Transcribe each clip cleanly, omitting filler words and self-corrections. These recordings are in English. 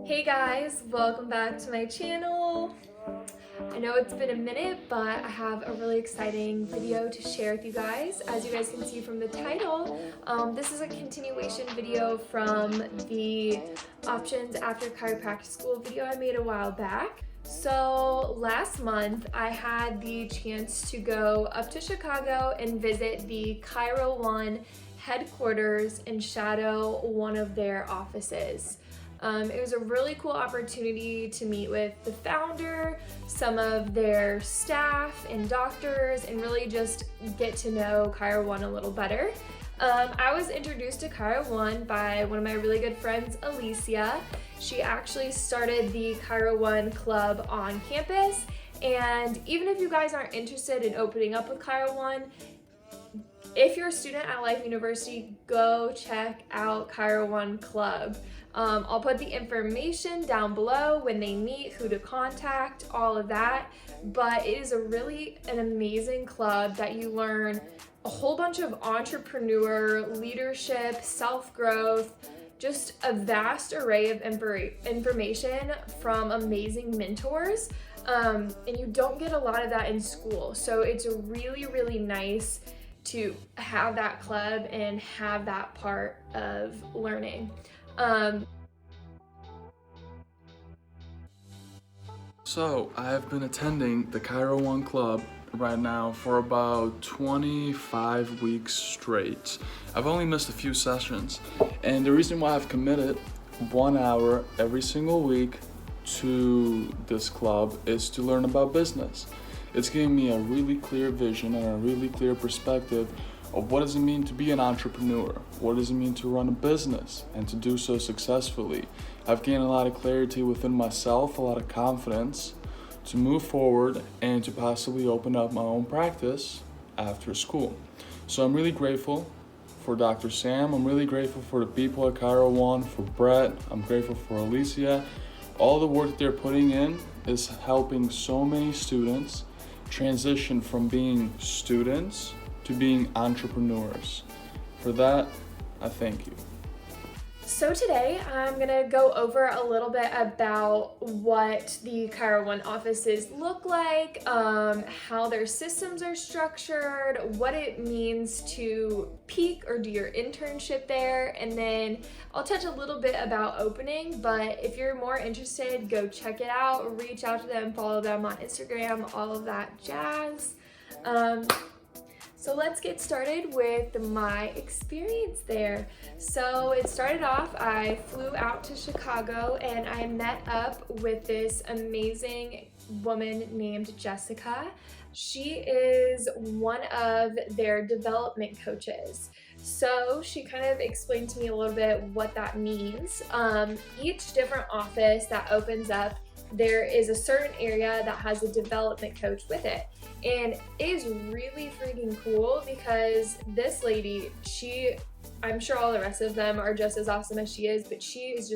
Hey guys, welcome back to my channel. I know it's been a minute, but I have a really exciting video to share with you guys. As you guys can see from the title, this is a continuation video from the Options After Chiropractic School video I made a while back. So last month I had the chance to go up to Chicago and visit the Chiro One headquarters and shadow one of their offices. It was a really cool opportunity to meet with the founder, some of their staff and doctors, and really just get to know Chiro One a little better. I was introduced to Chiro One by one of my really good friends, Alicia. She actually started the Chiro One club on campus, and even if you guys aren't interested in opening up with Chiro One, if you're a student at Life University, go check out Chiro One Club. I'll put the information down below, when they meet, who to contact, all of that. But it is an amazing club that you learn a whole bunch of entrepreneur, leadership, self-growth, just a vast array of information from amazing mentors. And you don't get a lot of that in school. So it's really nice to have that club and have that part of learning. So I have been attending the Chiro One Club right now for about 25 weeks straight. I've only missed a few sessions, and the reason why I've committed 1 hour every single week to this club is to learn about business. It's giving me a really clear vision and a really clear perspective of what does it mean to be an entrepreneur, what does it mean to run a business and to do so successfully. I've gained a lot of clarity within myself, a lot of confidence to move forward and to possibly open up my own practice after school. So I'm really grateful for Dr. Sam. I'm really grateful for the people at Chiro One, for Brett. I'm grateful for Alicia. All the work that they're putting in is helping so many students transition from being students to being entrepreneurs. For that, I thank you. So today I'm gonna go over a little bit about what the Chiro One offices look like, how their systems are structured, what it means to peak or do your internship there, and then I'll touch a little bit about opening, but if you're more interested, go check it out, reach out to them, follow them on Instagram, all of that jazz. So let's get started with my experience there. So it started off, I flew out to Chicago and I met up with this amazing woman named Jessica. She is one of their development coaches. So she kind of explained to me a little bit what that means. Each different office that opens up, there is a certain area that has a development coach with it. And it is really freaking cool because this lady, I'm sure all the rest of them are just as awesome as she is, but she's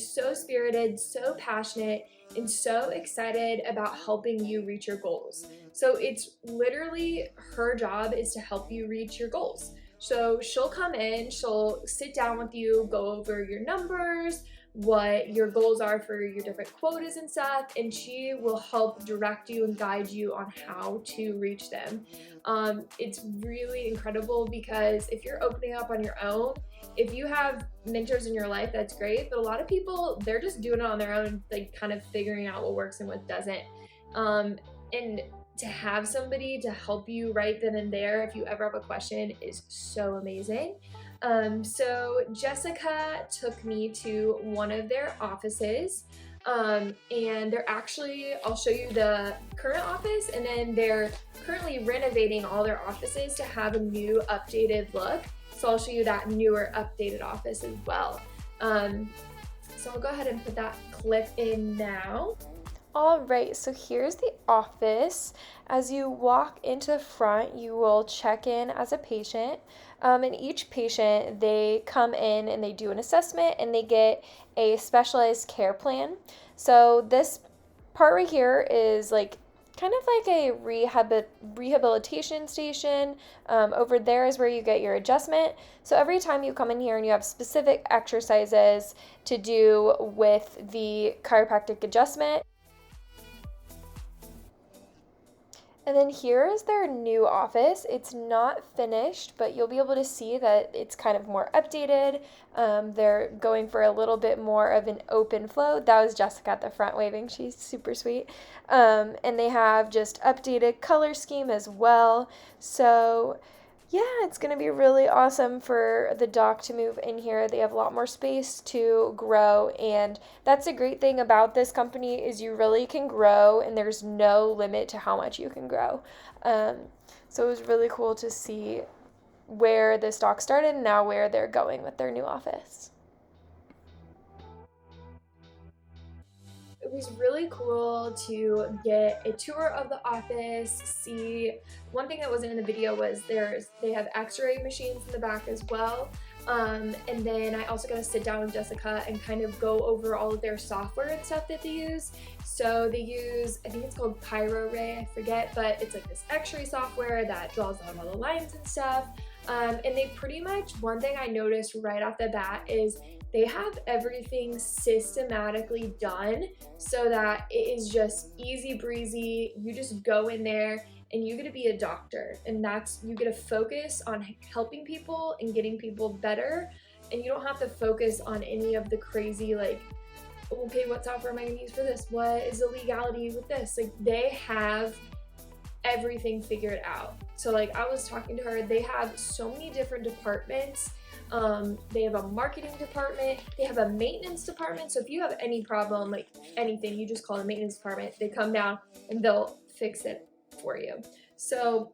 so spirited, so passionate, and so excited about helping you reach your goals. So it's literally her job is to help you reach your goals. So she'll come in, she'll sit down with you, go over your numbers, what your goals are for your different quotas and stuff, and she will help direct you and guide you on how to reach them. It's really incredible because if you're opening up on your own, if you have mentors in your life, that's great, but a lot of people, they're just doing it on their own, like kind of figuring out what works and what doesn't. And to have somebody to help you right then and there if you ever have a question is so amazing. So Jessica took me to one of their offices, and they're actually, I'll show you the current office, and then they're currently renovating all their offices to have a new updated look. So I'll show you that newer updated office as well. So I'll go ahead and put that clip in now. All right, so here's the office. As you walk into the front, you will check in as a patient. And each patient, they come in and they do an assessment and they get a specialized care plan. So this part right here is like kind of like a rehabilitation station. Over there is where you get your adjustment. So every time you come in here and you have specific exercises to do with the chiropractic adjustment. And then here is their new office. It's not finished, but you'll be able to see that it's kind of more updated. They're going for a little bit more of an open flow. That was Jessica at the front waving. She's super sweet. And they have just updated color scheme as well. So yeah, it's going to be really awesome for the doc to move in here. They have a lot more space to grow, and that's a great thing about this company is you really can grow and there's no limit to how much you can grow. So it was really cool to see where this doc started and now where they're going with their new office. It was really cool to get a tour of the office, see. One thing that wasn't in the video was they have x-ray machines in the back as well. And then I also got to sit down with Jessica and kind of go over all of their software and stuff that they use. So they use, I think it's called Chiro Ray, I forget, but it's like this x-ray software that draws out all the lines and stuff. And they pretty much, one thing I noticed right off the bat is they have everything systematically done so that it is just easy breezy. You just go in there and you get to be a doctor, and you get to focus on helping people and getting people better, and you don't have to focus on any of the crazy, like, okay, what software am I gonna use for this? What is the legality with this? Like, they have everything figured out. So like I was talking to her, they have so many different departments. They have a marketing department, they have a maintenance department. So if you have any problem, like anything, you just call the maintenance department, they come down and they'll fix it for you. So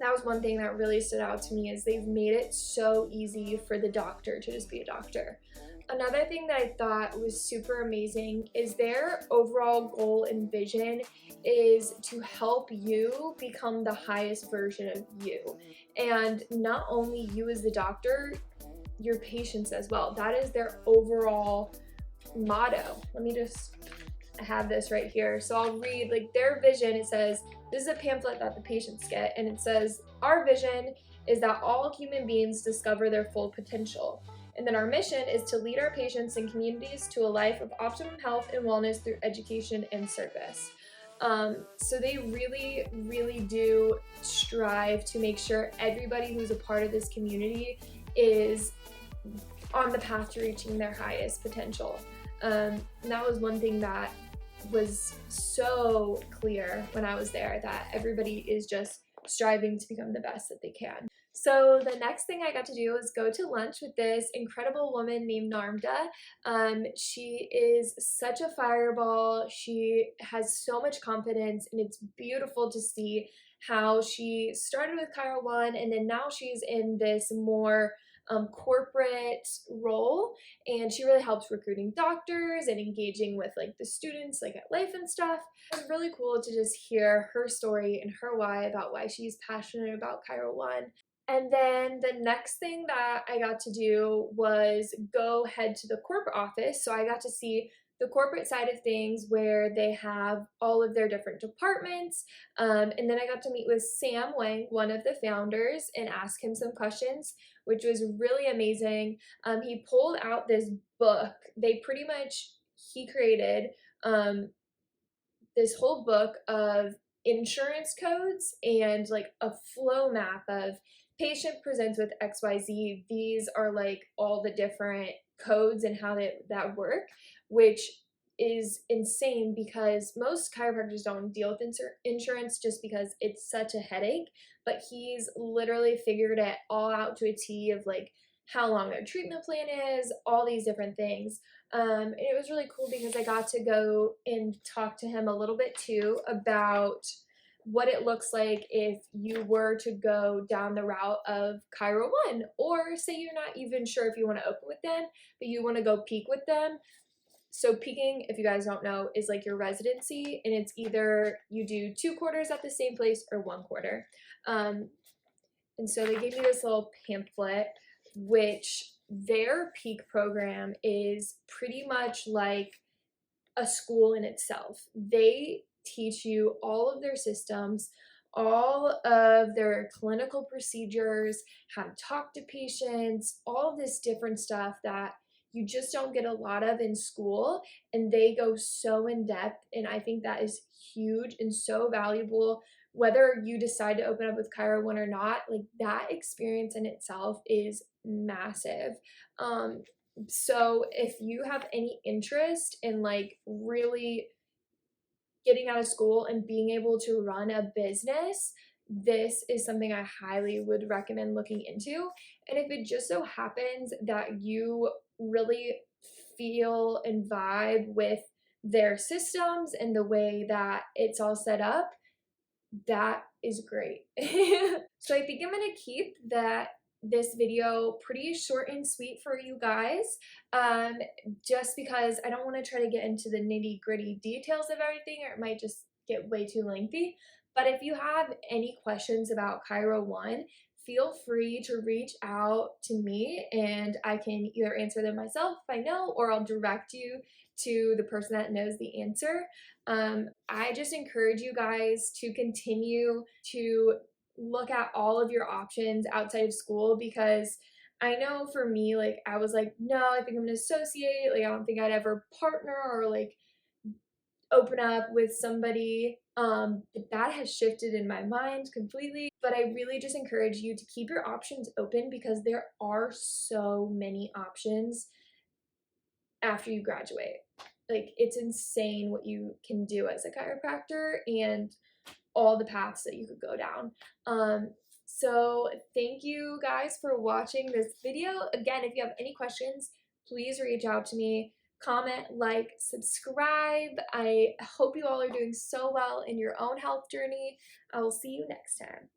that was one thing that really stood out to me, is they've made it so easy for the doctor to just be a doctor. Another thing that I thought was super amazing is their overall goal and vision is to help you become the highest version of you. And not only you as the doctor, your patients as well. That is their overall motto. Let me just have this right here. So I'll read like their vision. It says, this is a pamphlet that the patients get, and it says, our vision is that all human beings discover their full potential. And then our mission is to lead our patients and communities to a life of optimum health and wellness through education and service. So they really, really do strive to make sure everybody who's a part of this community is on the path to reaching their highest potential. And that was one thing that was so clear when I was there, that everybody is just striving to become the best that they can. So the next thing I got to do was go to lunch with this incredible woman named Narmda. She is such a fireball. She has so much confidence, and it's beautiful to see how she started with Chiro One, and then now she's in this more corporate role, and she really helps recruiting doctors and engaging with like the students like at Life and stuff. It was really cool to just hear her story and her why about why she's passionate about Chiro One. And then the next thing that I got to do was go head to the corporate office. So I got to see the corporate side of things where they have all of their different departments. And then I got to meet with Sam Wang, one of the founders, and ask him some questions, which was really amazing. He pulled out this book. He created this whole book of insurance codes and like a flow map of patient presents with XYZ. These are like all the different codes and how that work, which is insane because most chiropractors don't deal with insurance just because it's such a headache. But he's literally figured it all out to a T of like how long their treatment plan is, all these different things. And it was really cool because I got to go and talk to him a little bit too about what it looks like if you were to go down the route of Chiro One, or say you're not even sure if you want to open with them, but you want to go peak with them. So peaking, if you guys don't know, is like your residency, and it's either you do 2 quarters at the same place or 1 quarter. And so they gave me this little pamphlet, which their peak program is pretty much like a school in itself. They teach you all of their systems, all of their clinical procedures, how to talk to patients, all this different stuff that you just don't get a lot of in school. And they go so in depth. And I think that is huge and so valuable. Whether you decide to open up with Chiro One or not, like that experience in itself is massive. Um, so if you have any interest in like really getting out of school and being able to run a business, this is something I highly would recommend looking into. And if it just so happens that you really feel and vibe with their systems and the way that it's all set up, that is great. So I think I'm gonna keep this video pretty short and sweet for you guys, um, just because I don't want to try to get into the nitty gritty details of everything, or it might just get way too lengthy. But if you have any questions about Chiro One, feel free to reach out to me and I can either answer them myself if I know, or I'll direct you to the person that knows the answer. I just encourage you guys to continue to look at all of your options outside of school, because I know for me, like, I was like, no, I think I'm gonna associate. Like, I don't think I'd ever partner or like open up with somebody. But that has shifted in my mind completely. But I really just encourage you to keep your options open, because there are so many options after you graduate. Like, it's insane what you can do as a chiropractor and all the paths that you could go down. So thank you guys for watching this video. Again, if you have any questions, please reach out to me. Comment, like, subscribe. I hope you all are doing so well in your own health journey. I will see you next time.